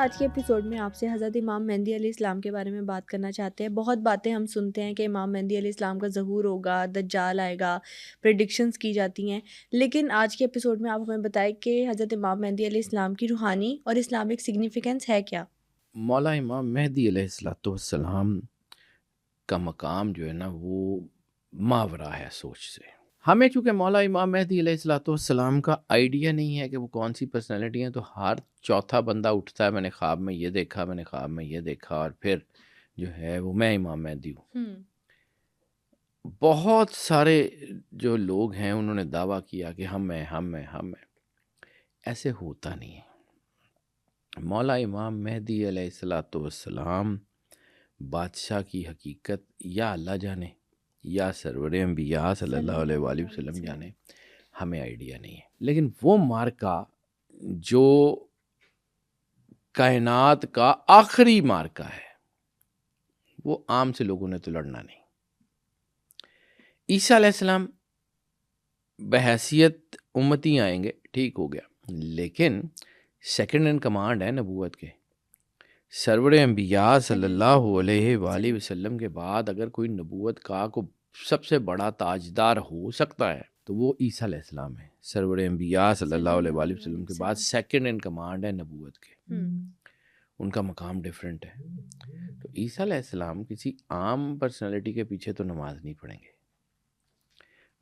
آج کے ایپیسوڈ میں آپ سے حضرت امام مہدی علیہ السلام کے بارے میں بات کرنا چاہتے ہیں. بہت باتیں ہم سنتے ہیں کہ امام مہدی علیہ السلام کا ظہور ہوگا, دجال آئے گا, پریڈکشنز کی جاتی ہیں. لیکن آج کے ایپیسوڈ میں آپ ہمیں بتائیں کہ حضرت امام مہدی علیہ السلام کی روحانی اور اسلامک سگنیفیکنس ہے کیا؟ مولا امام مہدی علیہ السلام کا مقام جو ہے نا وہ ماورا ہے سوچ سے. ہمیں چونکہ مولا امام مہدی علیہ السلام کا آئیڈیا نہیں ہے کہ وہ کون سی پرسنالٹی ہیں, تو ہر چوتھا بندہ اٹھتا ہے میں نے خواب میں یہ دیکھا, میں نے خواب میں یہ دیکھا, اور پھر جو ہے وہ میں امام مہدی ہوں. بہت سارے جو لوگ ہیں انہوں نے دعویٰ کیا کہ ہم ہیں. ایسے ہوتا نہیں ہے. مولا امام مہدی علیہ السلام بادشاہ کی حقیقت یا اللہ جانے یا سرور انبیاء صلی اللہ علیہ وآلہ وسلم جانے, ہمیں آئیڈیا نہیں ہے. لیکن وہ مارکا جو کائنات کا آخری مارکا ہے وہ عام سے لوگوں نے تو لڑنا نہیں. عیسیٰ علیہ السلام بحیثیت امتی آئیں گے, ٹھیک ہو گیا, لیکن سیکنڈ ان کمانڈ ہے نبوت کے. سرور انبیاء صلی اللہ علیہ وآلہ وسلم کے بعد اگر کوئی نبوت کا کو سب سے بڑا تاجدار ہو سکتا ہے تو وہ عیسیٰ علیہ السلام ہے. سرور انبیاء صلی اللہ علیہ وآلہ وسلم کے بعد سیکنڈ ان کمانڈ ہے نبوت کے. ان کا مقام ڈیفرنٹ ہے. تو عیسیٰ علیہ السلام کسی عام پرسنالٹی کے پیچھے تو نماز نہیں پڑھیں گے.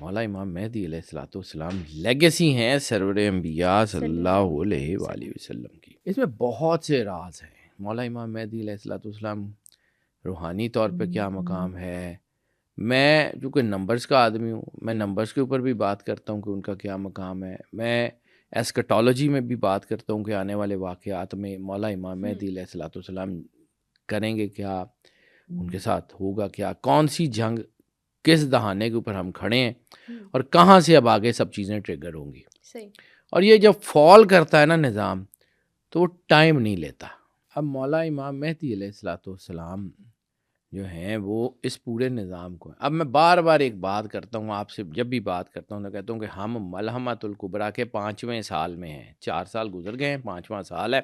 مولا امام مہدی علیہ السلام لیگیسی ہیں سرور انبیاء صلی اللہ علیہ وآلہ وسلم کی. اس میں بہت سے راز ہیں. مولا امام مہدی علیہ السلام روحانی طور پہ کیا مقام ہے. میں چونکہ نمبرز کا آدمی ہوں, میں نمبرز کے اوپر بھی بات کرتا ہوں کہ ان کا کیا مقام ہے. میں ایسکٹالوجی میں بھی بات کرتا ہوں کہ آنے والے واقعات میں مولا امام مہدی علیہ السلام کریں گے کیا, ان کے ساتھ ہوگا کیا, کون سی جنگ کس دہانے کے اوپر ہم کھڑے ہیں, اور کہاں سے اب آگے سب چیزیں ٹریگر ہوں گی. اور یہ جب فال کرتا ہے نا نظام تو وہ ٹائم نہیں لیتا. اب مولا امام مہدی علیہ السلام جو ہیں وہ اس پورے نظام کو, اب میں بار بار ایک بات کرتا ہوں آپ سے, جب بھی بات کرتا ہوں تو کہتا ہوں کہ ہم ملحمۃ الکبریٰ کے 5ویں سال میں ہیں. 4 سال گزر گئے ہیں, 5واں سال ہے.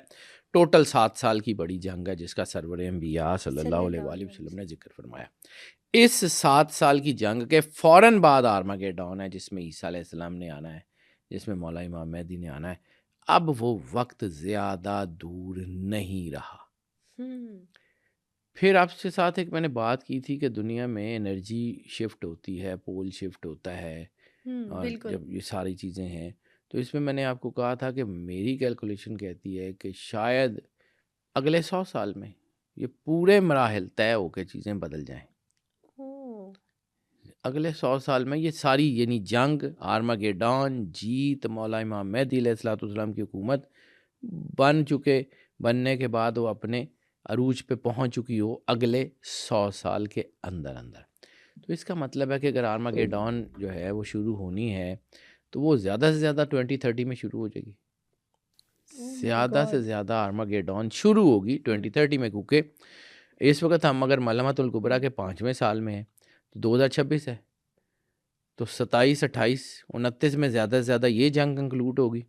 ٹوٹل 7 سال کی بڑی جنگ ہے جس کا سرور انبیاء صلی اللہ علیہ وآلہ وسلم نے ذکر فرمایا. اس 7 سال کی جنگ کے فوراً بعد آرماگیڈون ہے جس میں عیسیٰ علیہ السلام نے آنا ہے, جس میں مولا امام مہدی نے آنا ہے. اب وہ وقت زیادہ دور نہیں رہا. پھر آپ سے ساتھ ایک میں نے بات کی تھی کہ دنیا میں انرجی شفٹ ہوتی ہے, پول شفٹ ہوتا ہے, اور جب یہ ساری چیزیں ہیں تو اس میں نے آپ کو کہا تھا کہ میری کیلکولیشن کہتی ہے کہ شاید اگلے 100 سال میں یہ پورے مراحل طے ہو کے چیزیں بدل جائیں. اگلے 100 سال میں یہ ساری یعنی جنگ, آرماگیڈون, جیت, مولا امام مہدی علیہ السلام کی حکومت بننے کے بعد وہ اپنے عروج پہ پہنچ چکی ہو اگلے 100 سال کے اندر. تو اس کا مطلب ہے کہ اگر آرماگیڈون جو ہے وہ شروع ہونی ہے تو وہ زیادہ سے زیادہ 2030 میں شروع ہو جائے گی. زیادہ سے زیادہ آرماگیڈون شروع ہوگی 2030 میں, کیونکہ اس وقت ہم اگر ملحمۃ الکبریٰ کے 5ویں سال میں ہیں تو 2026 ہے, تو 27, 28, 29 میں زیادہ سے زیادہ یہ جنگ کنکلوڈ ہوگی,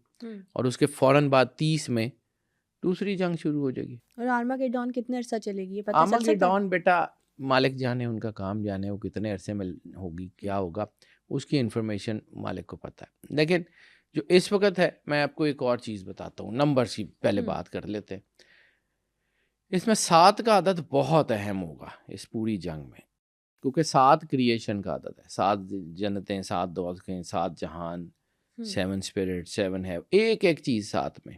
اور اس کے فوراً بعد 30 میں دوسری جنگ شروع ہو جائے گی. اور آرماگیڈون کتنے عرصہ چلے گی, یہ پتہ چل سکتا ہے؟ آرماگیڈون بیٹا مالک جانے, ان کا کام جانے, وہ کتنے عرصے میں ہوگی, کیا ہوگا, اس کی انفارمیشن مالک کو پتہ ہے. لیکن جو اس وقت ہے, میں آپ کو ایک اور چیز بتاتا ہوں, نمبرز کی پہلے بات کر لیتے ہیں. اس میں 7 کا عدد بہت اہم ہوگا اس پوری جنگ میں, کیونکہ 7 کریشن کا عدد ہے. 7 جنتیں, 7 دوزخیں, 7 جہان, 7 اسپرٹ, 7 ہے, ایک ایک چیز 7 میں,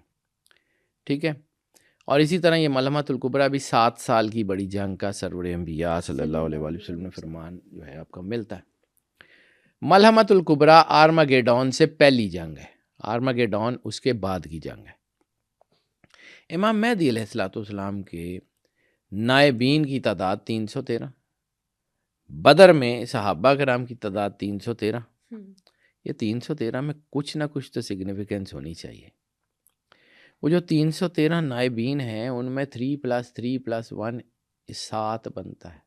ٹھیک ہے. اور اسی طرح یہ ملحمۃ الکبریٰ بھی 7 سال کی بڑی جنگ کا سرور انبیاء صلی اللہ علیہ وآلہ وسلم نے فرمان جو ہے آپ کو ملتا ہے. ملحمۃ الکبریٰ آرماگیڈون سے پہلی جنگ ہے, آرماگیڈون اس کے بعد کی جنگ ہے. امام مہدی علیہ السلام کے نائبین کی تعداد 313, بدر میں صحابہ کرام کی تعداد 313. یہ 313 میں کچھ نہ کچھ تو سگنیفیکنس ہونی چاہیے. وہ جو 313 نائبین ہیں ان میں 3+3+1 7 بنتا ہے.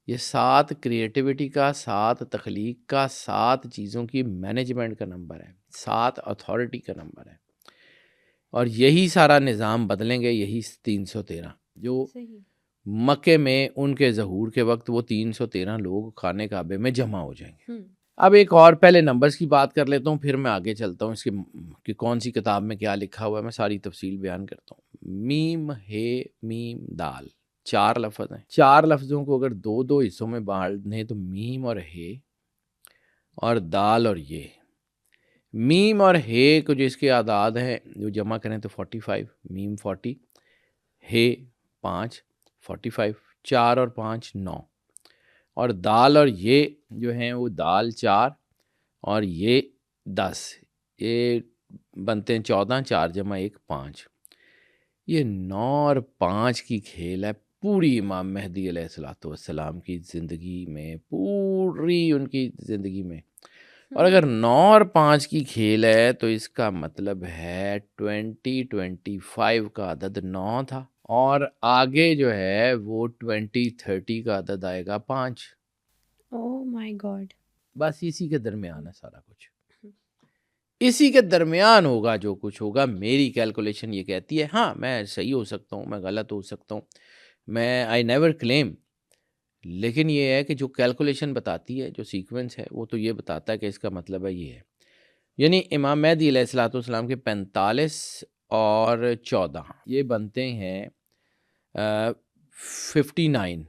یہ 7 کریٹیوٹی کا, 7 تخلیق کا, 7 چیزوں کی مینجمنٹ کا نمبر ہے, 7 اتھارٹی کا نمبر ہے. اور یہی سارا نظام بدلیں گے، یہی 313 جو صحیح. مکے میں ان کے ظہور کے وقت وہ 313 لوگ خانہ کعبے میں جمع ہو جائیں گے. ہم. اب ایک اور پہلے نمبرز کی بات کر لیتا ہوں، پھر میں آگے چلتا ہوں اس کی کہ کون سی کتاب میں کیا لکھا ہوا ہے، میں ساری تفصیل بیان کرتا ہوں. میم ہے میم دال 4 لفظ ہیں. 4 لفظوں کو اگر 2 حصوں میں بانٹیں تو میم اور ہے اور دال اور یہ. میم اور ہے کو جو اس کے اعداد ہیں جو جمع کریں تو 45، میم 40، ہے 5 45، 4 اور 5 9، اور دال اور یہ جو ہیں وہ دال 4 اور یہ 10، یہ بنتے ہیں 14، 4 جمع 1 5. یہ 9 اور 5 کی کھیل ہے پوری امام مہدی علیہ السلام کی زندگی میں، پوری ان کی زندگی میں. اور اگر 9 اور 5 کی کھیل ہے تو اس کا مطلب ہے 2025 کا عدد 9 تھا، اور آگے جو ہے وہ 2030 کا عدد آئے گا 5. او مائی گاڈ. بس اسی کے درمیان ہے سارا کچھ، اسی کے درمیان ہوگا جو کچھ ہوگا. میری کیلکولیشن یہ کہتی ہے، ہاں میں صحیح ہو سکتا ہوں، میں غلط ہو سکتا ہوں، میں آئی نیور کلیم، لیکن یہ ہے کہ جو کیلکولیشن بتاتی ہے، جو سیکوینس ہے، وہ تو یہ بتاتا ہے کہ اس کا مطلب ہے یہ ہے. یعنی امام مہدی علیہ السلام کے 45 اور 14 یہ بنتے ہیں 59.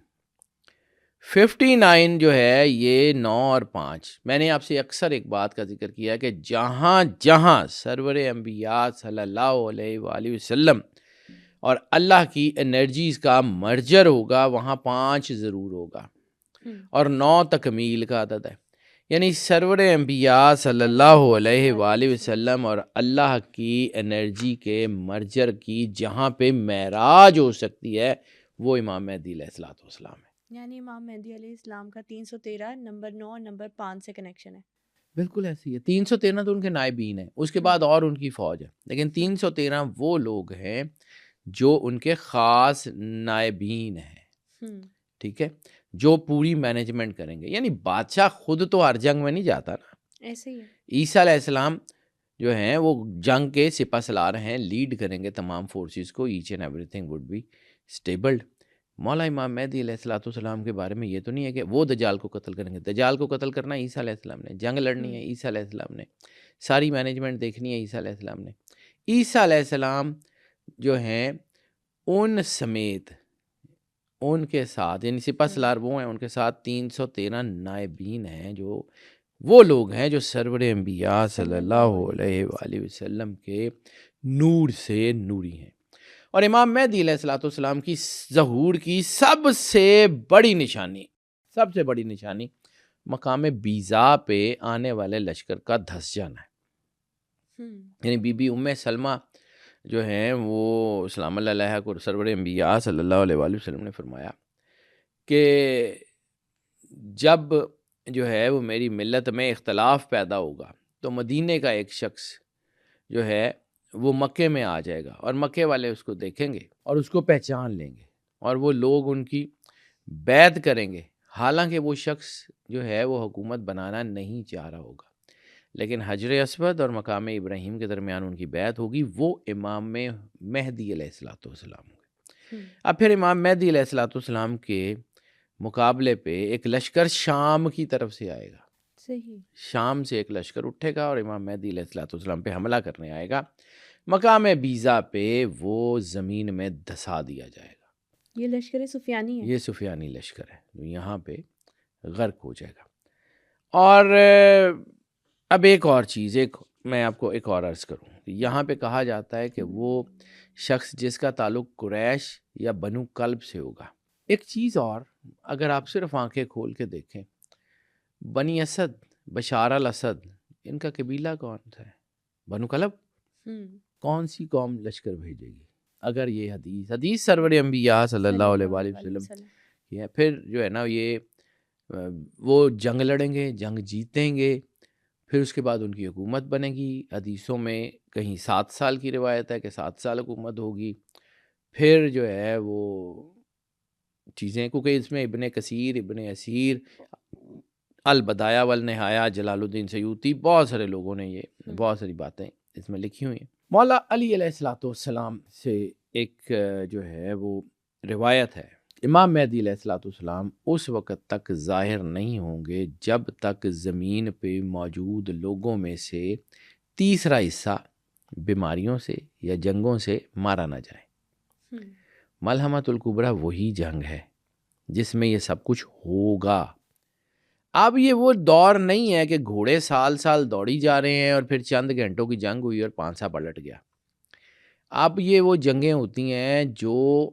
59 جو ہے یہ 9 اور 5. میں نے آپ سے اکثر ایک بات کا ذکر کیا کہ جہاں جہاں سرور انبیاء صلی اللہ علیہ وآلہ وسلم اور اللہ کی انرجیز کا مرجر ہوگا وہاں 5 ضرور ہوگا، اور 9 تکمیل کا عدد ہے. یعنی سرور انبیاء صلی اللہ علیہ وآلہ وسلم اور اللہ کی انرجی کے مرجر کی جہاں پہ معراج ہو سکتی ہے وہ امام مہدی علیہ السلام ہے. یعنی امام مہدی علیہ السلام کا 313 نمبر 9 اور نمبر 5 سے کنیکشن ہے. بالکل ایسی ہے. 313 تو ان کے نائبین ہیں، اس کے بعد اور ان کی فوج ہے، لیکن 313 وہ لوگ ہیں جو ان کے خاص نائبین ہیں، ٹھیک ہے، جو پوری مینجمنٹ کریں گے. یعنی بادشاہ خود تو ہر جنگ میں نہیں جاتا نا. ایسے ہی ہے. عیسیٰ علیہ السلام جو ہیں وہ جنگ کے سپہ سالار ہیں، لیڈ کریں گے تمام فورسز کو، each and everything would be established. مولا امام مہدی علیہ السلام کے بارے میں یہ تو نہیں ہے کہ وہ دجال کو قتل کریں گے. دجال کو قتل کرنا عیسیٰ علیہ السلام نے، جنگ لڑنی ہے عیسیٰ علیہ السلام نے، ساری مینجمنٹ دیکھنی ہے عیسیٰ علیہ السلام نے. عیسیٰ علیہ السلام جو ہیں ان سمیت ان کے ساتھ، یعنی سپہ سالار وہ ہیں، ان کے ساتھ 313 نائبین ہیں، جو وہ لوگ ہیں جو سرور انبیاء صلی اللہ علیہ وآلہ وسلم کے نور سے نوری ہیں. اور امام مہدی علیہ السلام کی ظہور کی سب سے بڑی نشانی مقام بیضا پہ آنے والے لشکر کا دھس جانا ہے. یعنی بی بی ام سلمہ جو ہیں وہ سلام اللہ علیہ کو سرور انبیاء صلی اللہ علیہ وآلہ وسلم نے فرمایا کہ جب جو ہے وہ میری ملت میں اختلاف پیدا ہوگا تو مدینے کا ایک شخص جو ہے وہ مکے میں آ جائے گا، اور مکے والے اس کو دیکھیں گے اور اس کو پہچان لیں گے، اور وہ لوگ ان کی بیعت کریں گے. حالانکہ وہ شخص جو ہے وہ حکومت بنانا نہیں چاہ رہا ہوگا، لیکن حجر اسود اور مقام ابراہیم کے درمیان ان کی بیعت ہوگی، وہ امام مہدی علیہ السلام ہوگے. اب پھر امام مہدی علیہ السلام کے مقابلے پہ ایک لشکر شام کی طرف سے آئے گا. صحیح. شام سے ایک لشکر اٹھے گا اور امام مہدی علیہ السلام پہ حملہ کرنے آئے گا. مقام بیضا پہ وہ زمین میں دھسا دیا جائے گا. یہ لشکر سفیانی ہے. یہ سفیانی لشکر ہے جو یہاں پہ غرق ہو جائے گا. اور اب ایک اور چیز میں آپ کو ایک اور عرض کروں. یہاں پہ کہا جاتا ہے کہ وہ شخص جس کا تعلق قریش یا بنو کلب سے ہوگا. ایک چیز اور، اگر آپ صرف آنکھیں کھول کے دیکھیں، بنی اسد، بشار الاسد، ان کا قبیلہ کون سا ہے؟ بنو کلب. کون سی قوم لشکر بھیجے گی اگر یہ حدیث سرور انبیاء صلی اللہ علیہ وآلہ وسلم یہ پھر جو ہے نا یہ وہ جنگ لڑیں گے، جنگ جیتیں گے، پھر اس کے بعد ان کی حکومت بنے گی. حدیثوں میں کہیں 7 سال کی روایت ہے کہ 7 سال حکومت ہوگی. پھر جو ہے وہ چیزیں، کیونکہ اس میں ابن کثیر، ابن اسیر، البدایہ والنہایہ، جلال الدین سیوطی، بہت سارے لوگوں نے یہ بہت ساری باتیں اس میں لکھی ہوئی ہیں. مولا علی علیہ الصلوۃ والسلام سے ایک جو ہے وہ روایت ہے، امام مہدی علیہ الصلوۃ والسلام اس وقت تک ظاہر نہیں ہوں گے جب تک زمین پہ موجود لوگوں میں سے تیسرا حصہ بیماریوں سے یا جنگوں سے مارا نہ جائے۔ ملحمۃ الکبریٰ وہی جنگ ہے جس میں یہ سب کچھ ہوگا۔ اب یہ وہ دور نہیں ہے کہ گھوڑے سال سال دوڑی جا رہے ہیں اور پھر چند گھنٹوں کی جنگ ہوئی اور پانسا پلٹ گیا۔ اب یہ وہ جنگیں ہوتی ہیں جو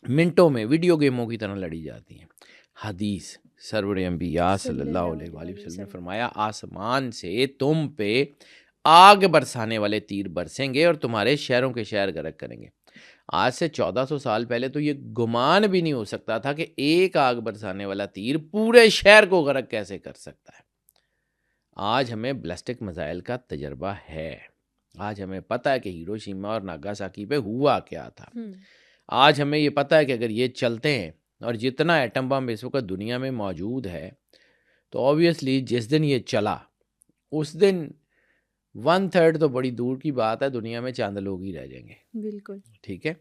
منٹوں میں ویڈیو گیموں کی طرح لڑی جاتی ہیں۔ حدیث سرور انبیاء صلی اللہ علیہ وآلہ وسلم نے فرمایا، آسمان سے تم پہ آگ برسانے والے تیر برسیں گے اور تمہارے شہروں کے شہر غرق کریں گے۔ آج سے 1400 سال پہلے تو یہ گمان بھی نہیں ہو سکتا تھا کہ ایک آگ برسانے والا تیر پورے شہر کو غرق کیسے کر سکتا ہے۔ آج ہمیں بیلسٹک میزائل کا تجربہ ہے، آج ہمیں پتہ ہے کہ ہیروشیما اور ناگاساکی پہ ہوا کیا تھا۔ آج ہمیں یہ پتہ ہے کہ اگر یہ چلتے ہیں اور جتنا ایٹم بم اس وقت دنیا میں موجود ہے تو آبویسلی جس دن یہ چلا اس دن 1/3 تو بڑی دور کی بات ہے، دنیا میں چند لوگ ہی رہ جائیں گے۔ بالکل ٹھیک ہے،